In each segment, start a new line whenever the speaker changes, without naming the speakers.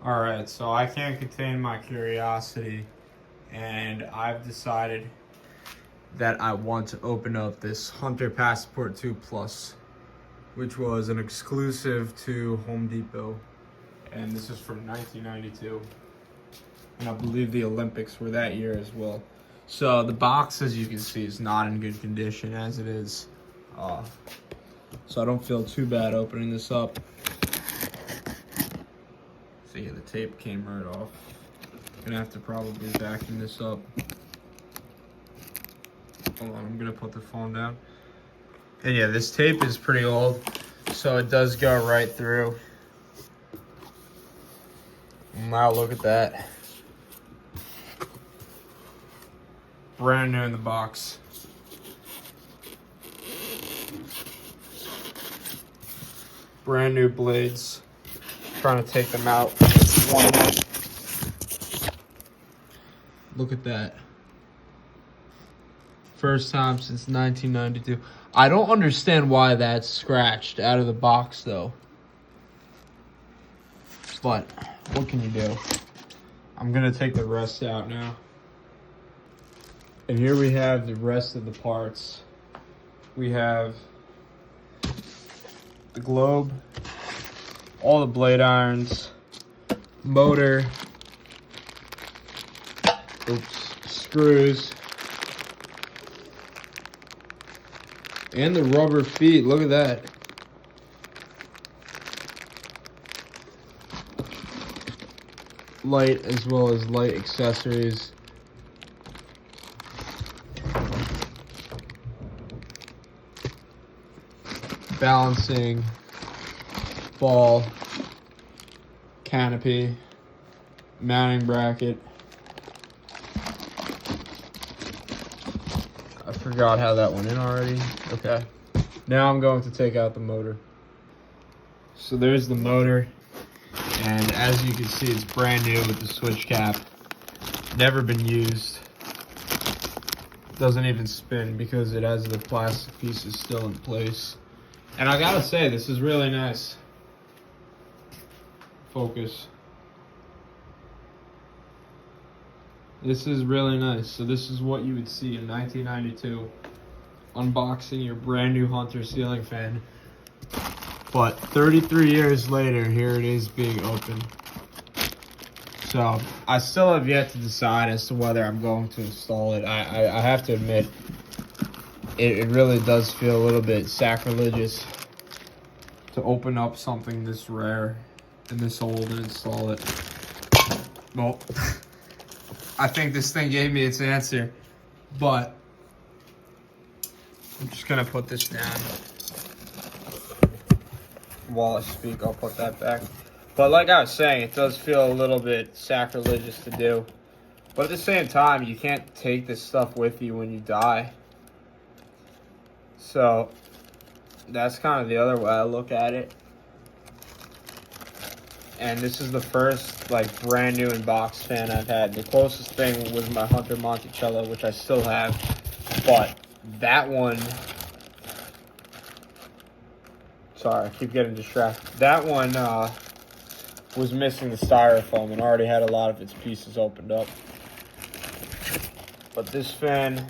Alright, so I can't contain my curiosity, and I've decided that I want to open up this Hunter Passport 2 Plus, which was an exclusive to Home Depot, and this is from 1992, and I believe the Olympics were that year as well. So the box, as you can see, is not in good condition as it is, so I don't feel too bad opening this up. So yeah, the tape came right off. Gonna have to probably vacuum this up. Hold on, I'm gonna put the phone down. And yeah, this tape is pretty old, so it does go right through. Wow, look at that. Brand new in the box. Brand new blades. Trying to take them out. Look at that. First time since 1992. I don't understand why that's scratched out of the box though. But what can you do? I'm gonna take the rest out now. And here we have the rest of the parts. We have the globe, all the blade irons, motor, screws, and the rubber feet. Look at that. Light as well as light accessories. Balancing, ball, canopy, mounting bracket. I forgot how that went in already. Okay. Now I'm going to take out the motor. So there's the motor. And as you can see, it's brand new with the switch cap. Never been used. Doesn't even spin because it has the plastic pieces still in place. And I gotta say, this is really nice. Focus. This is really nice. So this is what you would see in 1992. Unboxing your brand new Hunter ceiling fan. But 33 years later, here it is being opened. So I still have yet to decide as to whether I'm going to install it. I have to admit, it really does feel a little bit sacrilegious to open up something this rare and this old and install it. Well, I think this thing gave me its answer, but I'm just gonna put this down. While I speak, I'll put that back. But like I was saying, it does feel a little bit sacrilegious to do. But at the same time, you can't take this stuff with you when you die. So that's kind of the other way I look at it. And this is the first like brand new in box fan I've had. The closest thing was my Hunter Monticello, which I still have. But that one, sorry, I keep getting distracted. That one was missing the styrofoam and already had a lot of its pieces opened up. But this fan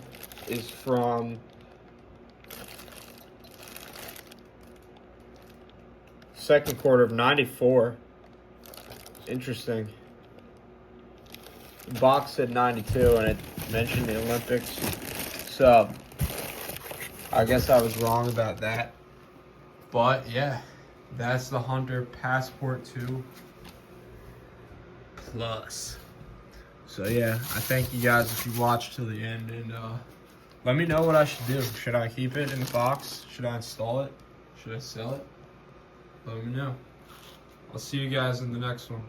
is from second quarter of '94. Interesting. The box said 92 and it mentioned the Olympics. So I guess I was wrong about that. But yeah, that's the Hunter Passport 2 Plus. So yeah, I thank you guys if you watched till the end, and let me know what I should do. Should I keep it in the box? Should I install it? Should I sell it? Let me know. I'll see you guys in the next one.